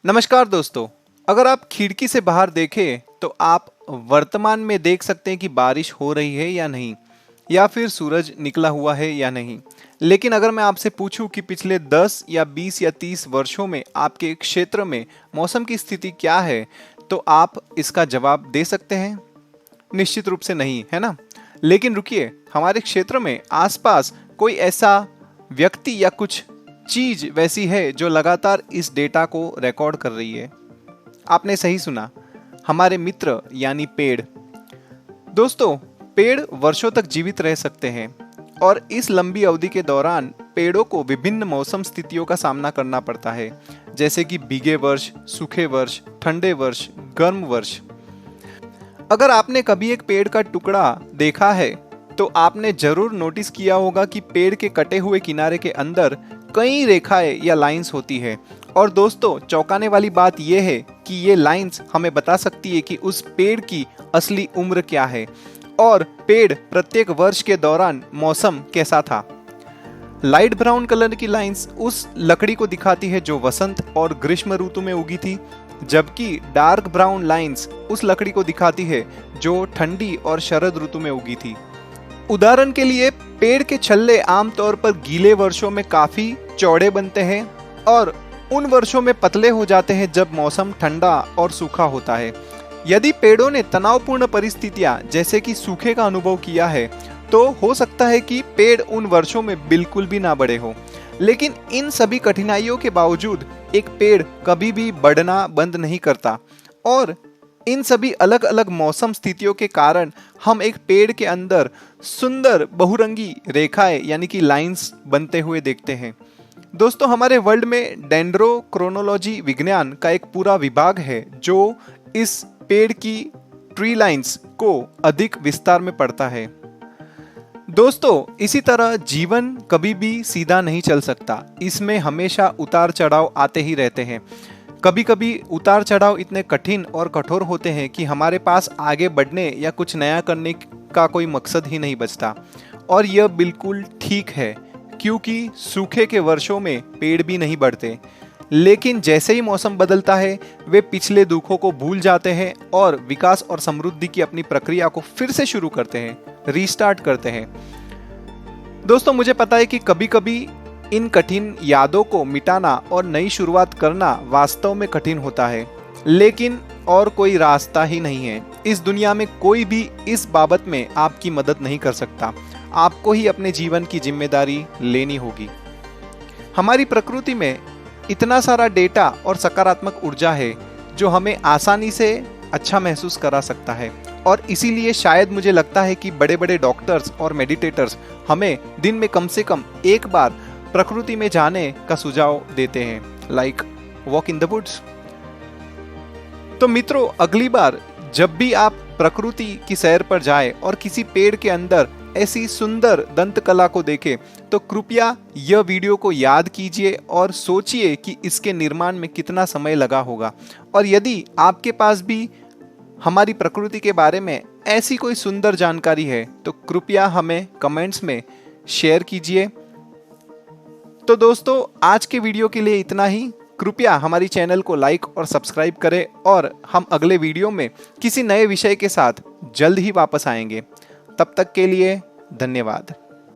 नमस्कार दोस्तों। अगर आप खिड़की से बाहर देखें तो आप वर्तमान में देख सकते हैं कि बारिश हो रही है या नहीं, या फिर सूरज निकला हुआ है या नहीं। लेकिन अगर मैं आपसे पूछूं कि पिछले 10 या 20 या 30 वर्षों में आपके क्षेत्र में मौसम की स्थिति क्या है, तो आप इसका जवाब दे सकते हैं? निश्चित रूप से नहीं, है ना। लेकिन रुकिए, हमारे क्षेत्र में आसपास कोई ऐसा व्यक्ति या कुछ चीज वैसी है जो लगातार इस डेटा को रिकॉर्ड कर रही है। आपने सही सुना, हमारे मित्र यानी पेड़। दोस्तों, पेड़ वर्षों तक जीवित रह सकते हैं और इस लंबी अवधि के दौरान पेड़ों को विभिन्न मौसम स्थितियों का सामना करना पड़ता है, जैसे कि भीगे वर्ष, सूखे वर्ष, ठंडे वर्ष, गर्म वर्ष। अगर आपने कभी एक पेड़ का टुकड़ा देखा है तो आपने जरूर नोटिस किया होगा कि पेड़ के कटे हुए किनारे के अंदर कई रेखाएं या लाइंस होती है। और दोस्तों, चौंकाने वाली बात यह है कि ये लाइंस हमें बता सकती है कि उस पेड़ की असली उम्र क्या है और पेड़ प्रत्येक वर्ष के दौरान मौसम कैसा था। लाइट ब्राउन कलर की लाइंस उस लकड़ी को दिखाती है जो वसंत और ग्रीष्म ऋतु में उगी थी, जबकि डार्क ब्राउन लाइंस उस लकड़ी को दिखाती है जो ठंडी और शरद ऋतु में उगी थी। उदाहरण के लिए, पेड़ के छल्ले आमतौर पर गीले वर्षों में काफी चौड़े बनते हैं और उन वर्षों में पतले हो जाते हैं जब मौसम ठंडा और सूखा होता है। यदि पेड़ों ने तनावपूर्ण परिस्थितियां जैसे कि सूखे का अनुभव किया है तो हो सकता है कि पेड़ उन वर्षों में बिल्कुल भी ना बढ़े हो। लेकिन इन सभी कठिनाइयों के बावजूद एक पेड़ कभी भी बढ़ना बंद नहीं करता और इन सभी अलग अलग मौसम स्थितियों के कारण हम एक पेड़ के अंदर सुंदर बहुरंगी रेखाएं यानी कि लाइंस बनते हुए देखते हैं। दोस्तों, हमारे वर्ल्ड में डेंड्रोक्रोनोलॉजी विज्ञान का एक पूरा विभाग है जो इस पेड़ की ट्री लाइंस को अधिक विस्तार में पढ़ता है। दोस्तों, इसी तरह जीवन कभी भी सीधा नहीं चल सकता, इसमें हमेशा उतार चढ़ाव आते ही रहते हैं। कभी कभी उतार चढ़ाव इतने कठिन और कठोर होते हैं कि हमारे पास आगे बढ़ने या कुछ नया करने का कोई मकसद ही नहीं बचता। और यह बिल्कुल ठीक है, क्योंकि सूखे के वर्षों में पेड़ भी नहीं बढ़ते। लेकिन जैसे ही मौसम बदलता है वे पिछले दुखों को भूल जाते हैं और विकास और समृद्धि की अपनी प्रक्रिया को फिर से शुरू करते हैं, रीस्टार्ट करते हैं। दोस्तों, मुझे पता है कि कभी कभी इन कठिन यादों को मिटाना और नई शुरुआत करना वास्तव में कठिन होता है, लेकिन और कोई रास्ता ही नहीं है। इस दुनिया में कोई भी इस बाबत में आपकी मदद नहीं कर सकता। आपको ही अपने जीवन की जिम्मेदारी लेनी होगी। हमारी प्रकृति में इतना सारा डेटा और सकारात्मक ऊर्जा है जो हमें आसानी से अच्छा महसूस करा सकता है। और इसीलिए शायद मुझे लगता है कि बड़े बड़े डॉक्टर्स और मेडिटेटर्स हमें दिन में कम से कम एक बार प्रकृति में जाने का सुझाव देते हैं, like walk in the woods. तो मित्रों, अगली बार जब भी आप प्रकृति की सैर पर जाएं और किसी पेड़ के अंदर ऐसी सुंदर दंत कला को देखें तो कृपया यह वीडियो को याद कीजिए और सोचिए कि इसके निर्माण में कितना समय लगा होगा। और यदि आपके पास भी हमारी प्रकृति के बारे में ऐसी कोई सुंदर जानकारी है तो कृपया हमें कमेंट्स में शेयर कीजिए। तो दोस्तों, आज के वीडियो के लिए इतना ही। कृपया हमारी चैनल को लाइक और सब्सक्राइब करें और हम अगले वीडियो में किसी नए विषय के साथ जल्द ही वापस आएंगे। तब तक के लिए धन्यवाद।